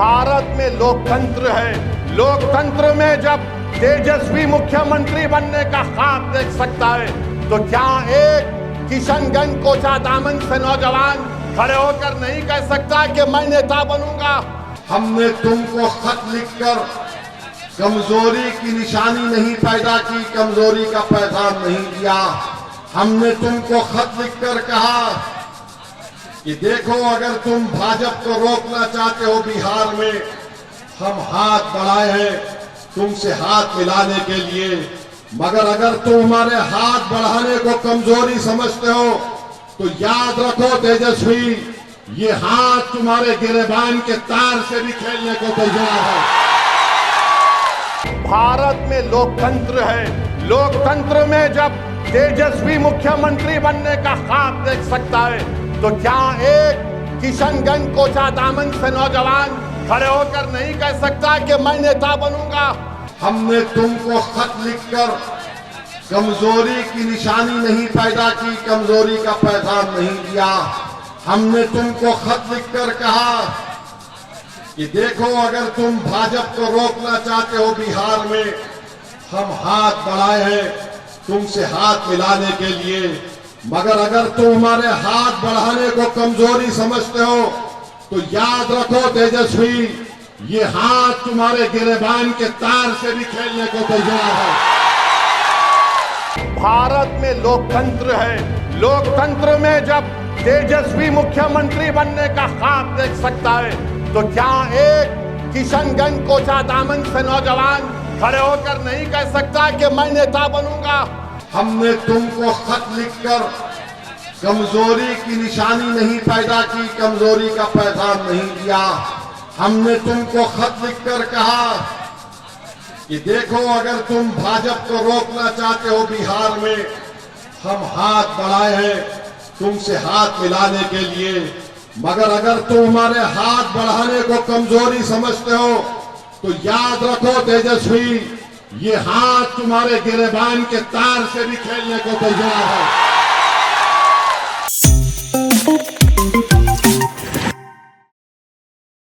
भारत में लोकतंत्र है। लोकतंत्र में जब तेजस्वी मुख्यमंत्री बनने का ख्वाब देख सकता है तो क्या एक किशनगंज कोचा दामन से नौजवान खड़े होकर नहीं कह सकता कि मैं नेता बनूंगा। हमने तुमको खत लिखकर कमजोरी की निशानी नहीं पैदा की, कमजोरी का पैगाम नहीं दिया। हमने तुमको खत लिखकर कहा कि देखो, अगर तुम भाजपा को रोकना चाहते हो बिहार में, हम हाथ बढ़ाए हैं तुमसे हाथ मिलाने के लिए, मगर अगर तुम हमारे हाथ बढ़ाने को कमजोरी समझते हो तो याद रखो तेजस्वी, ये हाथ तुम्हारे गिरेबान के तार से भी खेलने को तैयार है। भारत में लोकतंत्र है। लोकतंत्र में जब तेजस्वी मुख्यमंत्री बनने का ख्वाब देख सकता है तो क्या एक किशनगंज कोचा दामन से नौजवान खड़े होकर नहीं कह सकता कि मैं नेता बनूंगा। हमने तुमको खत लिखकर कमजोरी की निशानी नहीं पैदा की, कमजोरी का पैगाम नहीं दिया। हमने तुमको खत लिखकर कहा कि देखो, अगर तुम भाजपा को रोकना चाहते हो बिहार में, हम हाथ बढ़ाए हैं तुमसे हाथ मिलाने के लिए, मगर अगर तुम हमारे हाथ बढ़ाने को कमजोरी समझते हो तो याद रखो तेजस्वी, ये हाथ तुम्हारे गिरेबान के तार से भी खेलने को तैयार है। भारत में लोकतंत्र है। लोकतंत्र में जब तेजस्वी मुख्यमंत्री बनने का ख्वाब देख सकता है तो क्या एक किशनगंज कोचा दामन से नौजवान खड़े होकर नहीं कह सकता कि मैं नेता बनूंगा। हमने तुमको खत लिखकर कमजोरी की निशानी नहीं पैदा की, कमजोरी का पैगाम नहीं दिया। हमने तुमको खत लिखकर कहा कि देखो, अगर तुम भाजपा को रोकना चाहते हो बिहार में, हम हाथ बढ़ाए हैं तुमसे हाथ मिलाने के लिए, मगर अगर तुम हमारे हाथ बढ़ाने को कमजोरी समझते हो तो याद रखो तेजस्वी, ये हाथ तुम्हारे गिरेबान के तार से भी खेलने को तैयार है।